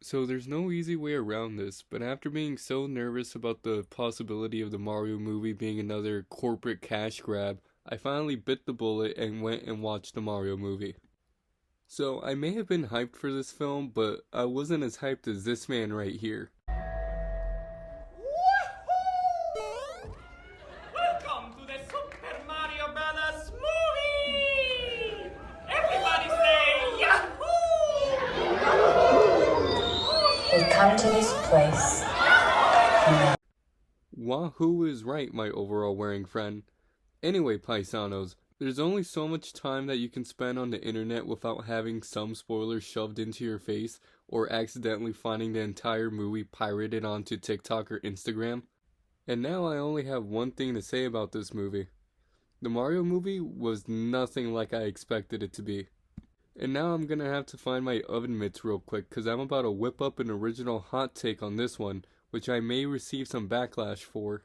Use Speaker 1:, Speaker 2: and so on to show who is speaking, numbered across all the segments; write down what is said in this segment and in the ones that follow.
Speaker 1: So there's no easy way around this, but after being so nervous about the possibility of the Mario movie being another corporate cash grab, I finally bit the bullet and went and watched the Mario movie. So I may have been hyped for this film, but I wasn't as hyped as this man right here.
Speaker 2: Welcome to the Super Mario Brothers movie! Everybody say Yahoo!
Speaker 3: We come to this place.
Speaker 1: Wahoo is right, my overall wearing friend. Anyway, paisanos, there's only so much time that you can spend on the internet without having some spoilers shoved into your face or accidentally finding the entire movie pirated onto TikTok or Instagram. And now I only have one thing to say about this movie. The Mario movie was nothing like I expected it to be. And now I'm gonna have to find my oven mitts real quick because I'm about to whip up an original hot take on this one, which I may receive some backlash for.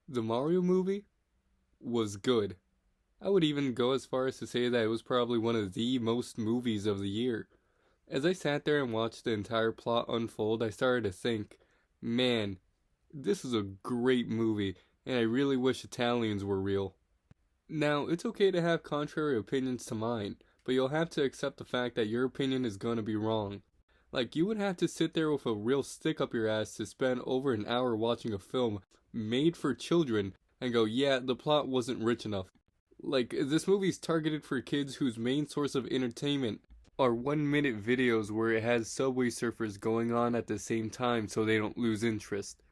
Speaker 1: The Mario movie was good. I would even go as far as to say that it was probably one of the most movies of the year. As I sat there and watched the entire plot unfold, I started to think, man, this is a great movie, and I really wish Italians were real. Now, it's okay to have contrary opinions to mine, but you'll have to accept the fact that your opinion is gonna be wrong. Like, you would have to sit there with a real stick up your ass to spend over an hour watching a film made for children and go, yeah, the plot wasn't rich enough. Like, this movie's targeted for kids whose main source of entertainment are 1 minute videos where it has Subway Surfers going on at the same time so they don't lose interest.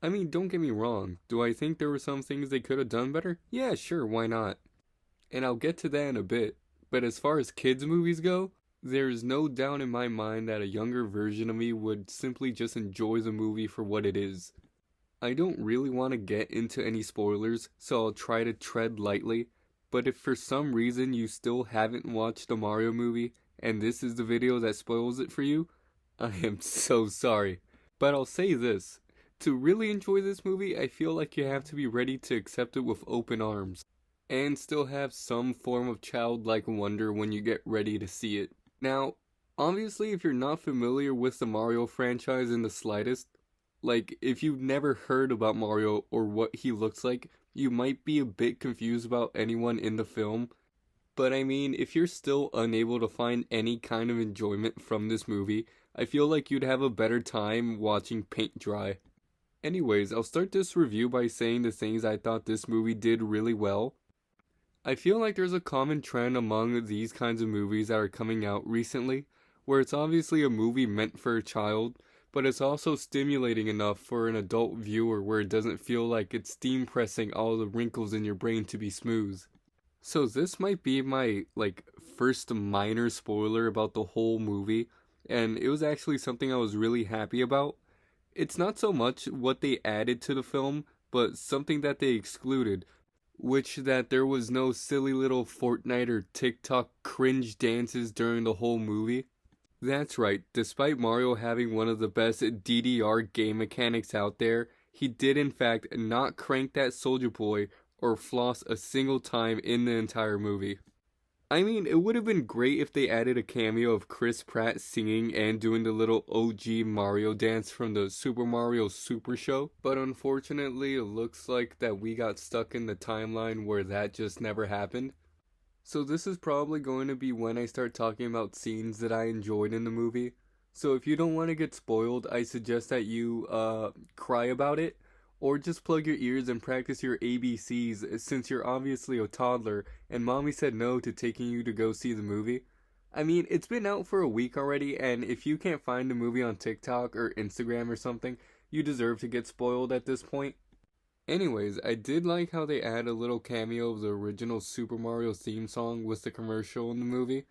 Speaker 1: I mean, don't get me wrong, do I think there were some things they could have done better? Yeah, sure, why not? And I'll get to that in a bit, but as far as kids' movies go, there is no doubt in my mind that a younger version of me would simply just enjoy the movie for what it is. I don't really want to get into any spoilers, so I'll try to tread lightly, but if for some reason you still haven't watched the Mario movie, and this is the video that spoils it for you, I am so sorry. But I'll say this, to really enjoy this movie, I feel like you have to be ready to accept it with open arms, and still have some form of childlike wonder when you get ready to see it. Now, obviously if you're not familiar with the Mario franchise in the slightest, like if you've never heard about Mario or what he looks like, you might be a bit confused about anyone in the film. But I mean, if you're still unable to find any kind of enjoyment from this movie, I feel like you'd have a better time watching paint dry. Anyways, I'll start this review by saying the things I thought this movie did really well. I feel like there's a common trend among these kinds of movies that are coming out recently, where it's obviously a movie meant for a child, but it's also stimulating enough for an adult viewer where it doesn't feel like it's steam pressing all the wrinkles in your brain to be smooth. So this might be my, first minor spoiler about the whole movie, and it was actually something I was really happy about. It's not so much what they added to the film, but something that they excluded, which that there was no silly little Fortnite or TikTok cringe dances during the whole movie. That's right, despite Mario having one of the best DDR game mechanics out there, he did in fact not crank that Soldier Boy or floss a single time in the entire movie. I mean, it would have been great if they added a cameo of Chris Pratt singing and doing the little OG Mario dance from the Super Mario Super Show, but unfortunately it looks like that we got stuck in the timeline where that just never happened. So this is probably going to be when I start talking about scenes that I enjoyed in the movie. So if you don't want to get spoiled, I suggest that you cry about it, or just plug your ears and practice your ABCs since you're obviously a toddler and mommy said no to taking you to go see the movie. I mean, it's been out for a week already, and if you can't find the movie on TikTok or Instagram or something, you deserve to get spoiled at this point. Anyways, I did like how they add a little cameo of the original Super Mario theme song with the commercial in the movie.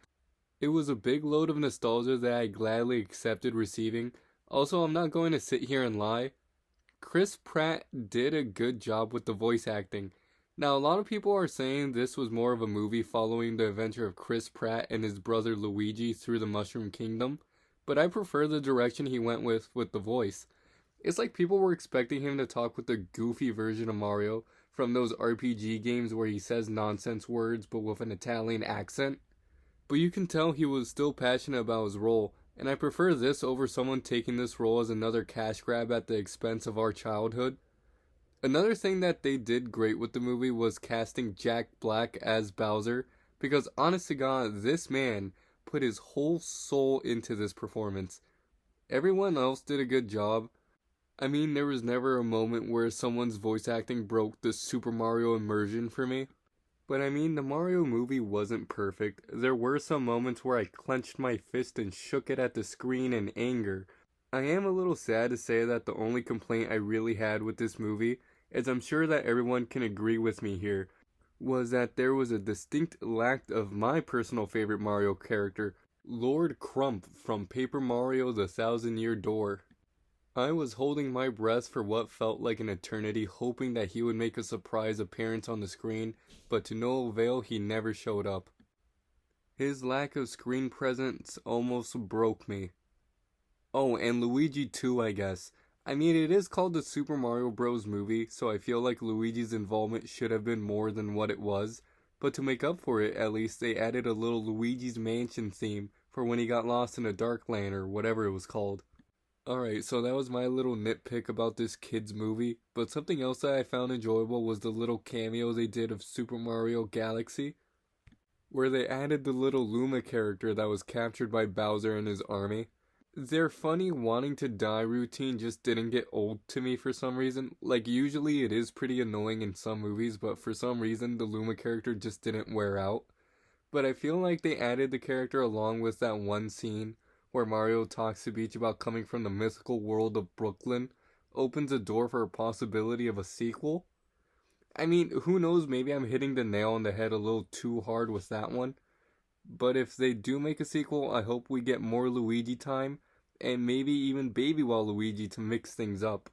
Speaker 1: It was a big load of nostalgia that I gladly accepted receiving. Also, I'm not going to sit here and lie. Chris Pratt did a good job with the voice acting. Now, a lot of people are saying this was more of a movie following the adventure of Chris Pratt and his brother Luigi through the Mushroom Kingdom, but I prefer the direction he went with the voice. It's like people were expecting him to talk with the goofy version of Mario from those RPG games where he says nonsense words but with an Italian accent. But you can tell he was still passionate about his role, and I prefer this over someone taking this role as another cash grab at the expense of our childhood. Another thing that they did great with the movie was casting Jack Black as Bowser, because honest to God, this man put his whole soul into this performance. Everyone else did a good job. I mean, there was never a moment where someone's voice acting broke the Super Mario immersion for me. But I mean, the Mario movie wasn't perfect. There were some moments where I clenched my fist and shook it at the screen in anger. I am a little sad to say that the only complaint I really had with this movie, as I'm sure that everyone can agree with me here, was that there was a distinct lack of my personal favorite Mario character, Lord Crump from Paper Mario: The Thousand-Year Door. I was holding my breath for what felt like an eternity, hoping that he would make a surprise appearance on the screen, but to no avail, he never showed up. His lack of screen presence almost broke me. Oh, and Luigi too, I guess. I mean, it is called the Super Mario Bros. Movie, so I feel like Luigi's involvement should have been more than what it was, but to make up for it, at least they added a little Luigi's Mansion theme for when he got lost in a dark land or whatever it was called. Alright, so that was my little nitpick about this kid's movie, but something else that I found enjoyable was the little cameo they did of Super Mario Galaxy, where they added the little Luma character that was captured by Bowser and his army. Their funny wanting to die routine just didn't get old to me for some reason. Like, usually it is pretty annoying in some movies, but for some reason the Luma character just didn't wear out. But I feel like they added the character along with that one scene where Mario talks to Peach about coming from the mythical world of Brooklyn, opens a door for a possibility of a sequel. I mean, who knows, maybe I'm hitting the nail on the head a little too hard with that one. But if they do make a sequel, I hope we get more Luigi time, and maybe even Baby Waluigi to mix things up.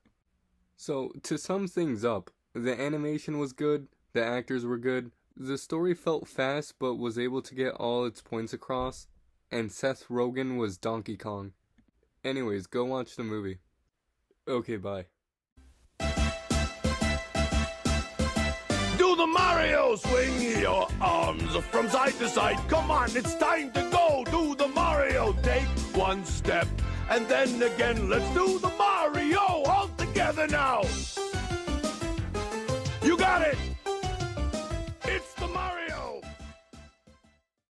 Speaker 1: So, to sum things up, the animation was good, the actors were good, the story felt fast but was able to get all its points across, and Seth Rogen was Donkey Kong. Anyways, go watch the movie. Okay, bye.
Speaker 4: Do the Mario! Swing your arms from side to side. Come on, it's time to go. Do the Mario. Take one step and then again. Let's do the Mario all together now.